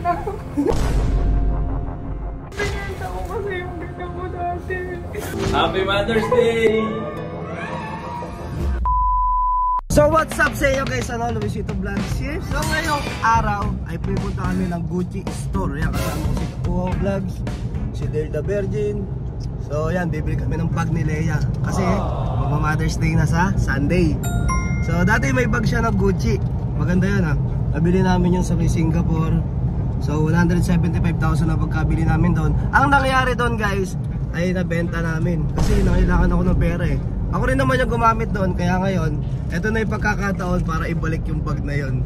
na. Pinenta ko kasi yung ganda mo dati. Happy Mother's Day! So what's up sa inyo guys, Luisito Vlogs here. So ngayong araw ay pupunta kami ng Gucci store. Yan, kasama ko si Kuho Vlogs, si Dale the Virgin. So yan, bibili kami ng bag ni Leia kasi Mother's Day na sa Sunday. So dati may bag siya ng Gucci. Maganda yan ha. Nabili namin yun sa Singapore. So 175,000 na pagkabili namin doon. Ang nangyari doon guys ay nabenta namin kasi nangailangan ako ng pera eh. Ako rin naman yung gumamit doon, kaya ngayon eto na yung pagkakataon para ibalik yung bag na yun.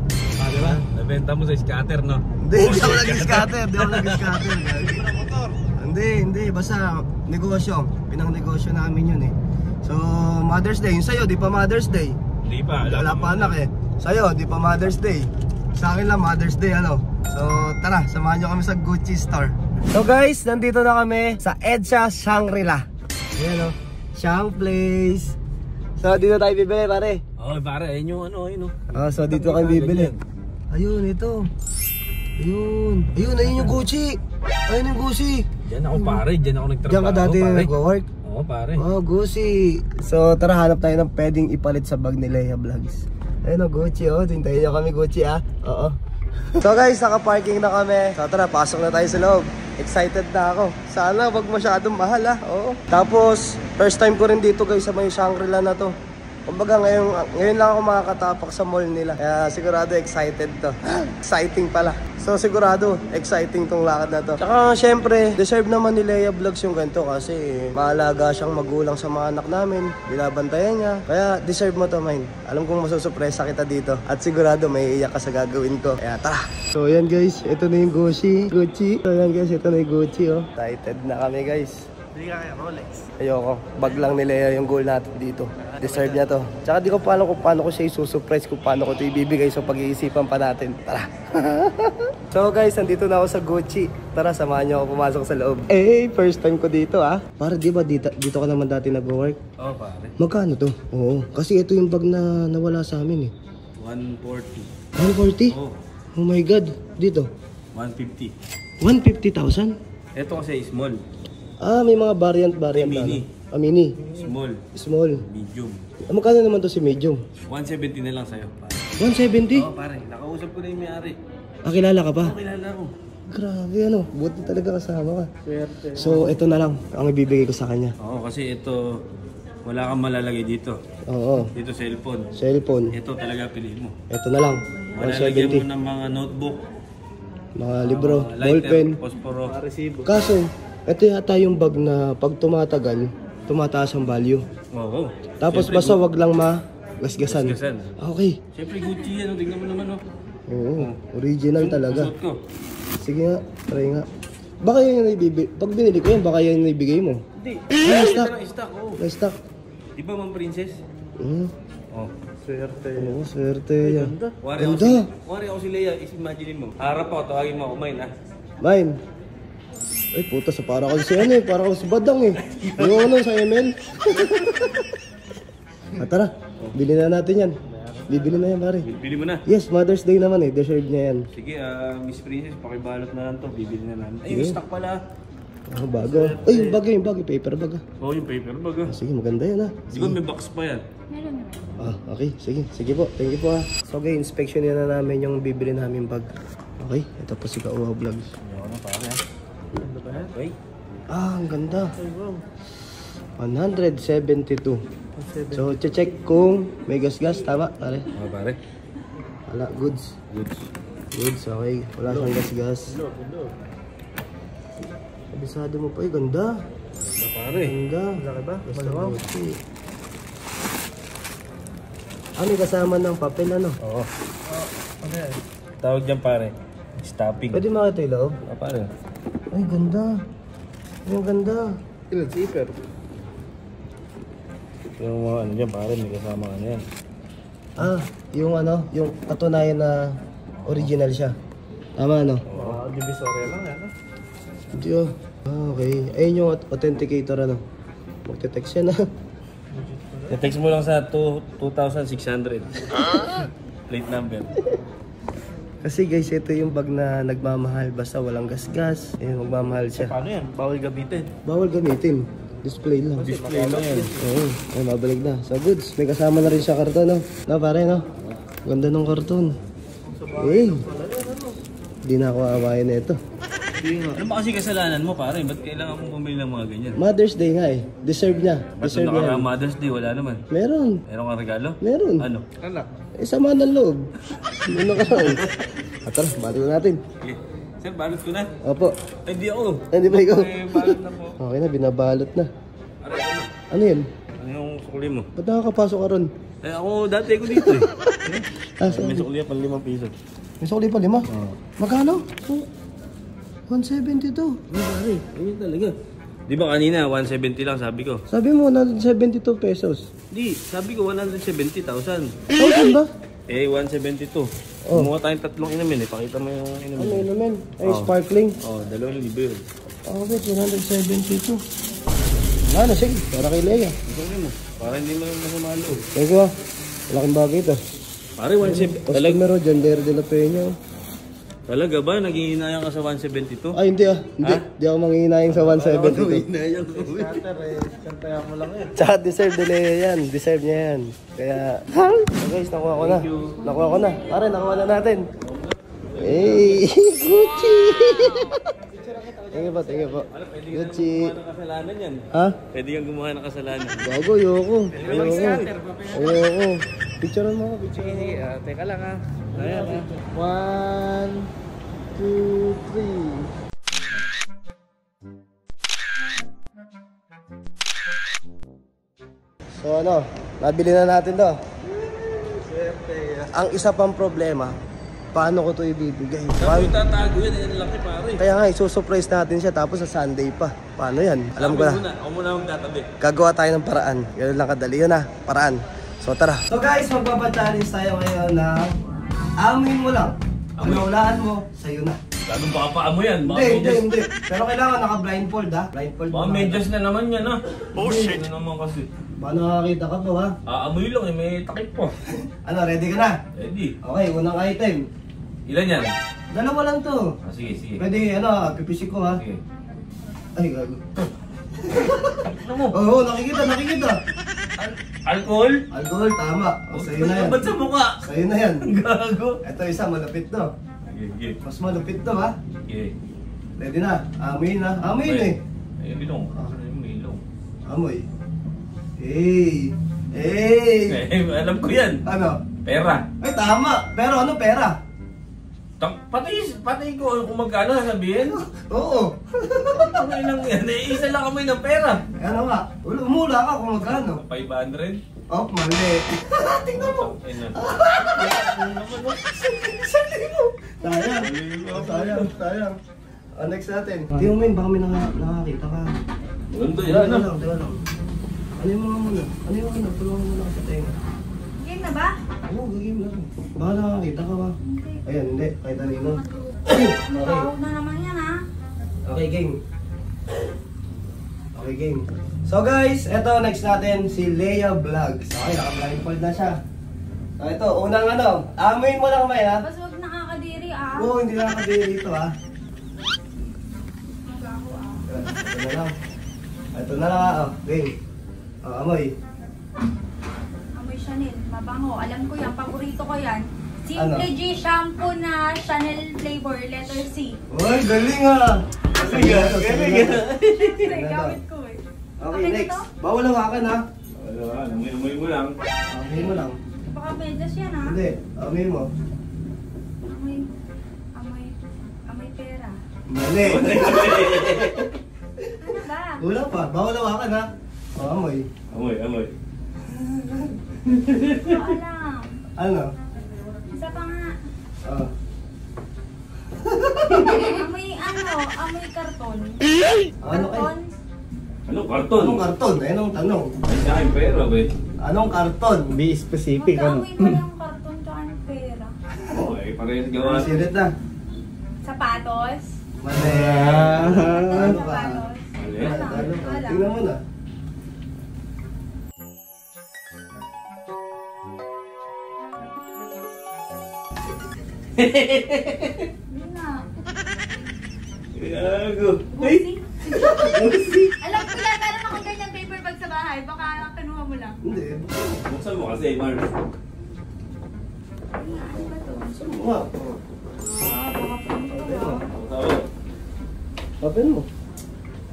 Diba? Nabenta mo sa scatter, no? Hindi ako nag-scatter, Hindi, basta negosyo, pinang-negosyo namin yun eh. So Mother's Day, yung sa'yo, di pa Mother's Day. Hindi pa, wala pa anak eh. Sa'yo, di pa Mother's Day. Sa akin lang Mother's Day, ano. So tara, samahan nyo kami sa Gucci store. So guys, nandito na kami sa EDSA Shangri-La. Ayan o, Shang Place. So dito tayo bibili pare. Oh pare, ayun yung ano, ayun o. So dito kayo bibili. Ayun, ito. Ayun yung Gucci. Ayun yung Gucci. Diyan ako pare, diyan ako nagtrabaho. Diyan ka dati nag-work? Oo pare. Oh, Gucci. So tara, hanap tayo ng pwedeng ipalit sa bag ni Leia Vlogs. Ayun o, Gucci o. Tintayin nyo kami Gucci ah. Oo. So guys, naka-parking na kami. So tara, pasok na tayo sa loob. Excited na ako. Sana wag masyadong mahal ha. Oo. Tapos, first time ko rin dito guys sa may Shangri-La na to. Kumbaga ngayon lang ako makakatapak sa mall nila. Kaya sigurado excited to. Exciting pala. So sigurado exciting tong lakad na to. Tsaka syempre, deserve naman ni Leia Vlogs yung ganito kasi maalaga siyang magulang sa mga anak namin. Binabantayan niya. Kaya deserve mo to, mine. Alam kong masusurpresa kita dito. At sigurado may iiyak ka sa gagawin ko. Kaya tara. So yan guys, ito na yung Gucci. So yan guys, ito na yung Gucci oh. Excited na kami guys. Hindi ka kaya Rolex. Ayoko. Bag lang ni Leia yung goal natin dito. Deserve niya to. Tsaka di ko paano kung paano ko siya isusurprise, kung paano ko ito ibibigay. So pag-iisipan pa natin. Tara. So guys, nandito na ako sa Gucci. Tara, samahan niyo ako pumasok sa loob. First time ko dito ah. Para di ba dito ka naman dati nag-work? Oo pare. Magkano to? Oo. Kasi ito yung bag na nawala sa amin eh. 140. 140? Oo. Oh my god. Dito? 150. 150,000? Ito kasi small. Ah, may mga variant Mini. Ah, mini. Small. Medium. Medium. Magkano naman to si medium? 170 na lang sa'yo pare. 170? Oo pare, nakausap ko na yung may-ari. Ah, kilala ka pa? Oo, kilala ko. Grabe ano, buti talaga kasama ka. Swerte. So, ito na lang ang ibibigay ko sa kanya. Oo, kasi ito, wala kang malalagay dito. Oo. Dito cellphone. Cellphone. Ito talaga piliin mo. Ito na lang. Malalagyan mo 170. ng mga notebook, Mga libro, lighter, ballpen. posporo. Kaso, ito yata yung bag na pag tumatagal, tumataas ang value. Oo. Tapos Siyempre, basta wag lang magasgasan. gasgasan. Okay. Siyempre Gucci yan, tingnan mo naman Oo, original talaga. Suot ko. Sige nga, try nga. Baka yan yung ibibigay. Pag binili ko yan, baka yan yung ibigay mo. Hindi. Ay, stock. Stock, oo. May stock. Di ba Ma'am Princess? Oh. Swerte. Oo, swerte yan. Wari ako si Leia, imagine mo. Harap ako, tawagin mo ako, mine ah. Mine. Ay puta, sa para kasi ano eh, para kasi badang eh. Yung ano sa ML. Tara, bili na natin yan. Bibili na yan pare. Bili mo na. Yes, Mother's Day naman eh, deserve niya yan. Sige, Miss Princess, pakibalot na lang to. Bibili na namin. Ay, yung stock pala. Oh, bago. Ay, yung bag, paper bag ah. Oo, yung paper bag ah. Sige, maganda yan ah. Siguro may box pa yan. Okay, sige po, thank you po ah. So okay, inspection na namin yung bibili namin bag. Okay, ito po si Kauhaw Vlogs. Ano na pare ah. Ano ba yan? Okay. Ang ganda. 172. So, check kung may gas-gas, tama pare? Ano pare? Wala, goods. Goods, okay. Wala siyang gas-gas. Kabisado mo pa, ganda. Ano pare? Ganda. Laki ba? Basta Gucci. Ano yung kasama ng papel, ano? Oo. Okay. Tawag dyan pare. Stopping. Pwede makita yung loob? Pare. Ay, ganda. Ay, ganda. Ilan zipper? Yung mga ano dyan pare, may kasama ano yan. Ah, yung ano, yung katunayan na original siya. Tama, ano? Divisoria lang yan. Hindi oh. Ah, okay. Ayun yung authenticator, ano? Magte-text siya na. I-text mo lang sa 2,600. Plate number. Kasi guys, ito yung bag na nagmamahal. Basta walang gasgas. Ayun, magmamahal siya. Paano yan? Bawal gamitin. Bawal gamitin. Display lang. Display lang yan. Oo, ay mabalik na. So goods, may kasama na rin siya karton, no? No, pare, no? Ganda ng karton. Eh, di na ako aawayin na ito. Ano ba kasi kasalanan mo pare? Ba't kailangan mong bumili ng mga ganyan? Mother's Day nga eh. Deserve niya. Ba't Deserve nung niya. nakarang Mother's Day, wala naman? Meron. Meron kang regalo? Meron. Ano? Anak. Sama ng loob. Ano ka lang. Tara, balik na natin. Okay. Sir, balot ko na. Opo. Ay, di ako. Hindi ba ikaw? Eh, balot na po. Okay na, binabalot na. Aray, ano? Ano yun? Ano yung sukuli mo? Ba't nakakapasok ka ron? Eh, ako dati ko dito eh. Ah, May sorry. sukuli pa 5 piso. May sukli pa 5? Magkano? 172. Ay, pare. Ayun talaga. Di ba kanina, 170 lang sabi ko? Sabi mo, 172 pesos. Di, sabi ko 170,000. 1,000 ba? Eh, 172. Oh. Kumuha tayong tatlong inumin eh. Pakita mo yung Ano inumin. yun naman? Ay, Oh. sparkling. Oh, 2,000 yun. Oh, wait, 172. Ano, sige, para kay Leia. Ito mo. Para hindi mo masama ang loob. Thank you ah. Malaking bagay ito. Pare, 170. Talaga, Customer o, Jander de la Peña. talaga ba? Naghihinayang ka sa 172? Ay, hindi ah. Hindi. Hindi ako manghihinayang sa 172. Hinayang ko. Scatter eh. Kantayan mo lang yan. Tsaka deserve de Leia yan. Deserve niya yan. Kaya, so guys, nakuha ko na. Nakuha ko na. Pare, nakuha na natin. Hey, Gucci! Thank you po, thank you po. Gucci. Gumawa ng kasalanan yan. Ha? Pwede kang gumawa ng kasalanan. Bago, ayoko. Ayoko. Ayoko. Picturean mo ako, picture. Sige, teka lang ha. Ayan ha. 1, 2, 3. So ano, nabili na natin to. Ang isa pang problema, paano ko to ibibigay? Sabi tatago yan, yan laki pare. Kaya nga, isusurprise natin siya tapos sa Sunday pa. Paano yan? Alam ko na. Ako muna magtatabi. Gagawa tayo ng paraan. Ganun lang kadali. Yun na, paraan. So tara. So guys, magbaba-challenge tayo ngayon na amoy mo lang. Ang naulaan mo, sa'yo na. Lalong baka paa mo yan. Hindi. Pero kailangan naka-blindfold ha. Blindfold Baka mo. medyas na naman yan ha. Oh shit. Ano naman kasi. Baka nakakita ka pa ha. Aamoy lang eh, may takip po. Ano, ready ka na? Ready. Okay, unang item. Ilan yan? Dalawa lang to. Ah, sige, sige. Pwede, pipisik ko ha. Sige. Ay, gago. Ano mo? Oo, nakikita. Alcohol? Alcohol, tama. O, sa'yo na yan. Ba't sa mukha? Sa'yo na yan. Gago. Ito isa, malapit to. Sige, sige. Mas malapit to ha. Sige. Ready na. Amoy na. Amoy na eh. Ay, bilong. May ilong. Amoy. Hey! Hey! Eh, alam ko yan. Ano? Pera. Ay, tama. Pero ano pera? Pati ko kung magkano sasabihin. Oo. Ano lang yan? Eh, isa lang kami ng pera. Ano nga? Umula ka kung magkano. 500? Oh, mali. Tingnan mo. Ay na. Sayang. Next natin. Tingnan mo yun, baka may nakakita ka. Ganda Diba yan. lang. Ano yung mga muna? Tulungan mo lang sa tenga. Game na ba? Oo, gagawin lang. Baka nakakita ka ba? Ayan, hindi. Kahit anino. Ikaw na naman yan ha. Okay, game. Okay, game. So guys, eto next natin si Leia Vlogs. Okay, naka-blindfold na siya. So ito, unang amoyin mo lang may ha. Basta huwag nakakadiri ah. Oo, hindi nakakadiri ito ha. Mag-ako ah. Ito na lang. Ito na lang ha. Game. Amoy. Amoy Chanel, mabango. Alam ko yan, paborito ko yan. Ano? Simple G shampoo na Chanel flavor, letter C. Uy, galing ha. Galing ha. Siyempre, gamit ko eh. Okay, na next. to? Bawal hawakan ha. Wala, amoy mo lang. Amoy mo lang. Baka medyas yan ha. Hindi, amoy mo. Amoy pera. Mali. Ano ba? Wala pa, bawal hawakan ha. Amoy. Amoy. Hindi ko alam. Ano? Isa pa nga. Amoy karton. Ano kayo? Karton? Anong karton? Anong karton? Ayun ang tanong. Ay, sa akin pera ba eh. Anong karton? Be specific Magkaamoy ba yung karton tsaka ng pera? Oo, eh, parehas gawa. Sirit na. Sapatos? Mali. Ano ba? sapatos? Mali. Ano? Ano ba? Wala. Tingnan mo na. Hindi nga. Gago. Busi. Alam ko yan, meron ako ganyan paper bag sa bahay. Baka kinuha mo lang. Hindi. Buksan mo kasi, Mars. Ano ba to? Saan mo nga? Baka prank to ah. Oo. Open mo.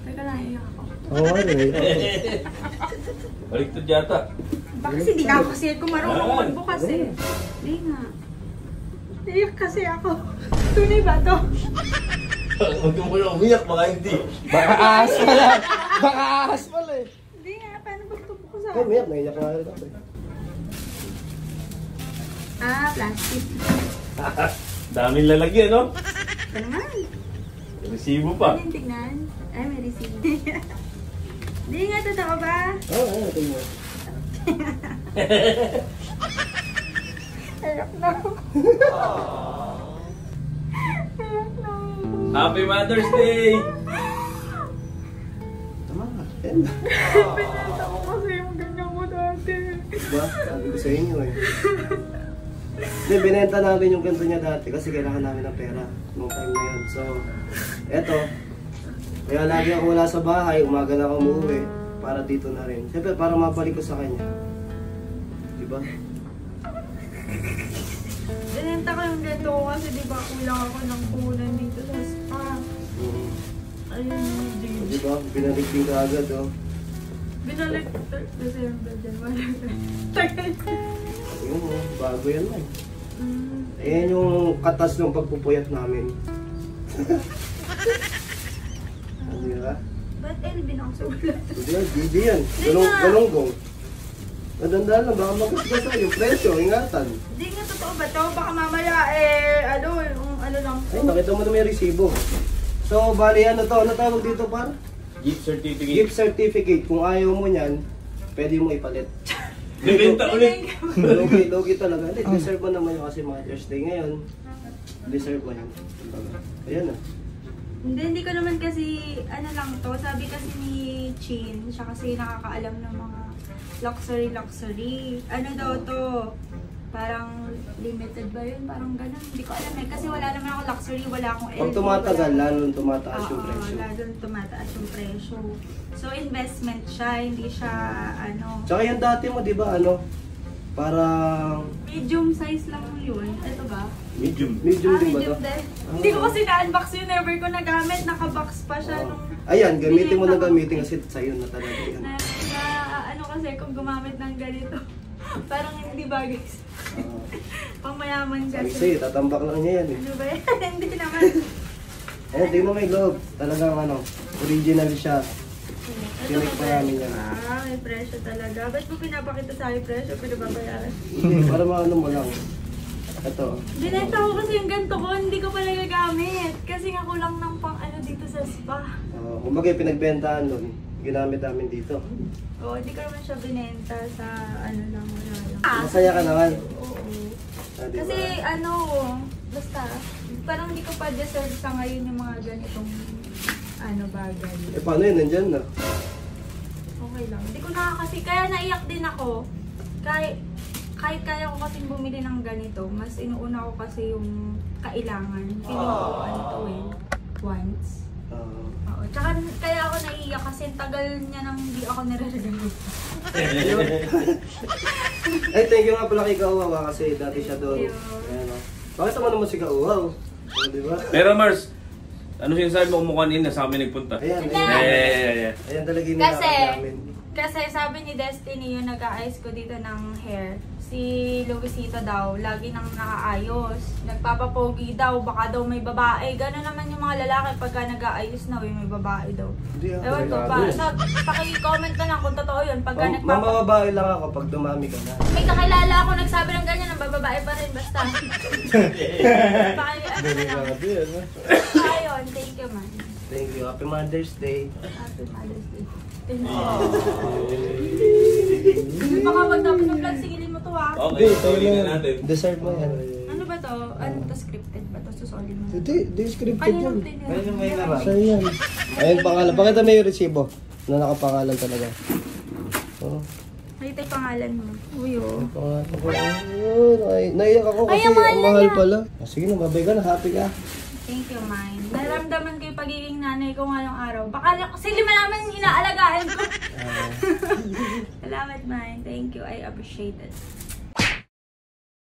Teka lang, iyak ako. Oo nga rin. Baliktad yata. Bakit hindi nga ako kasi kung marunong magbukas eh. Hindi nga. Iyak kasi ako. Tunay ba to? Huwag mo lang umiyak, baka hindi. Baka ahas pala. Baka ahas pala eh. Hindi nga, paano ba ito bukas Ay, umiyak. Naiyak nga rin ako eh. Ah, plastic. Daming lalagyan, no? Ito naman. Resibo pa. Ano yung tignan? Ay, may receipt. Hindi nga, totoo ba? Oo, ayun. Ito mo. Iyak na ako. Iyak na ako. Happy Mother's Day! Tama nga. Ayan na. Pinata ko kasi yung ganyan mo dati. Diba? Sabi ko sa inyo eh. Hindi, binenta namin yung ganito niya dati kasi kailangan namin ng pera nung time na yun. So, eto. Kaya lagi ako wala sa bahay, umaga na ako umuwi para dito na rin. Siyempre, para mabalik ko sa kanya. Diba? Binenta ko yung ganito ko kasi di ba kulang ako ng punan dito sa spa. Ayun yung James. Diba? Binalik din ka agad, oh. Binalik December din. Tagal. Ayun, oh. Bago yan, man. Mm. Ayan yung katas ng pagpupuyat namin. Ano ba? Ba't LB na ako sa ulat? Hindi yan, GD yan. Galonggong. Nadandaan lang, baka magkasgasa yung presyo, ingatan. Hindi nga totoo ba to? Baka mamaya ano, yung ano lang. Ay, nakita mo na may resibo. So, bali ano to? Ano tawag dito par? Gift certificate. Gift certificate. Kung ayaw mo yan, pwede mo ipalit. Bibenta ulit. Logi talaga. Hindi, deserve mo naman yun kasi Mother's Day ngayon. Deserve mo yan. Ayan na. Hindi ko naman kasi, ano lang to, sabi kasi ni Chin, siya kasi nakakaalam ng mga luxury. Ano daw to? Parang limited ba yun? Parang ganun. Hindi ko alam eh. Kasi wala naman ako luxury, wala akong LV. Pag tumatagal, lalong tumataas yung presyo. Oo, lalong tumataas yung presyo. So, investment siya, hindi siya, ano, Tsaka yung dati mo, di ba, ano? Parang medium size lang yun. Ito ba? Medium. medium din ba medium to? din. Hindi ko kasi na-unbox yun, never ko nagamit. Naka-box pa siya nung... Ayan, gamitin mo na binenta ko. gamitin kasi sa'yo na talaga yan. Na, ano kasi, kung gumamit ng ganito, parang hindi bagay. Pangmayaman Sabi kasi. sa'yo, tatambak lang niya yan eh. Ano ba yan? Hindi naman. Ayan, tingnan mo yung loob. Talagang ano, original siya. Ito Tinik pa namin yan. may presyo talaga. Ba't mo pinapakita sa akin presyo? Pinababayaran. Hindi, para maano mo lang. Ito. Binenta ko kasi yung ganito ko, hindi ko pala gagamit. Kasi nga kulang ng pang ano dito sa spa. Kumbaga pinagbentahan nun, ginamit namin dito. Oo, hindi ko naman siya binenta sa ano lang, wala lang. Masaya ka naman. Oo. Diba? Kasi ano, basta, parang hindi ko pa deserve sa ngayon yung mga ganitong ano bagay. Eh paano yun, nandyan na. Okay lang. Hindi ko na kasi, kaya naiyak din ako. Kahit kaya ko kasing bumili ng ganito, mas inuuna ko kasi yung kailangan. Feeling ko ano to eh, wants. Oo. Tsaka kaya ako naiiyak kasi tagal niya nang hindi ako nire-regalo. Ay, thank you nga pala kay Kauwawa kasi dati siya doon. Thank you. Ayan, o. Bakit naman naman si Kauwaw? O, diba? Pero Mars, ano sinasabi mo kung kanina sa amin nagpunta? Ayan, Ayan. ayan. Ayan talaga yung nilakad namin. Kasi sabi ni Destiny yung nag-aayos ko dito ng hair. Si Luisito daw, lagi nang nakaayos. Nagpapapogi daw, baka daw may babae. Gano'n naman yung mga lalaki pagka nag-aayos na, may babae daw. Hindi ako Ewan ko pa. Paki-comment na lang kung totoo yun. Pagka Mamababae lang ako pag dumami ka na. May kakilala ako nagsabi ng ganyan, ang bababae pa rin basta. Ano na lang. Ayun, thank you man. Thank you. Happy Mother's Day. Happy Mother's Day. Thank you. Baka magtapos ng vlog, sigilin mo to ah. Okay, sorry na natin. Deserve mo yan. Ano ba to? Ano to, scripted ba to? Susolid mo. Hindi scripted Kanino yan. din yun? Kanino may narang? Sa'yo yan. Ayun pangalan. Pakita mo yung resibo na nakapangalan talaga. Oh. Nakita yung pangalan mo. Uy, oh. Naiyak ako kasi Ay, ang mahal ang na mahal niya. pala. Sige na, babay ka na, happy ka. Thank you, Mine. Naramdaman ko yung pagiging nanay ko ngayong araw. Baka kasi lima naman yung inaalagaan ko. Salamat, Mine. Thank you. I appreciate it.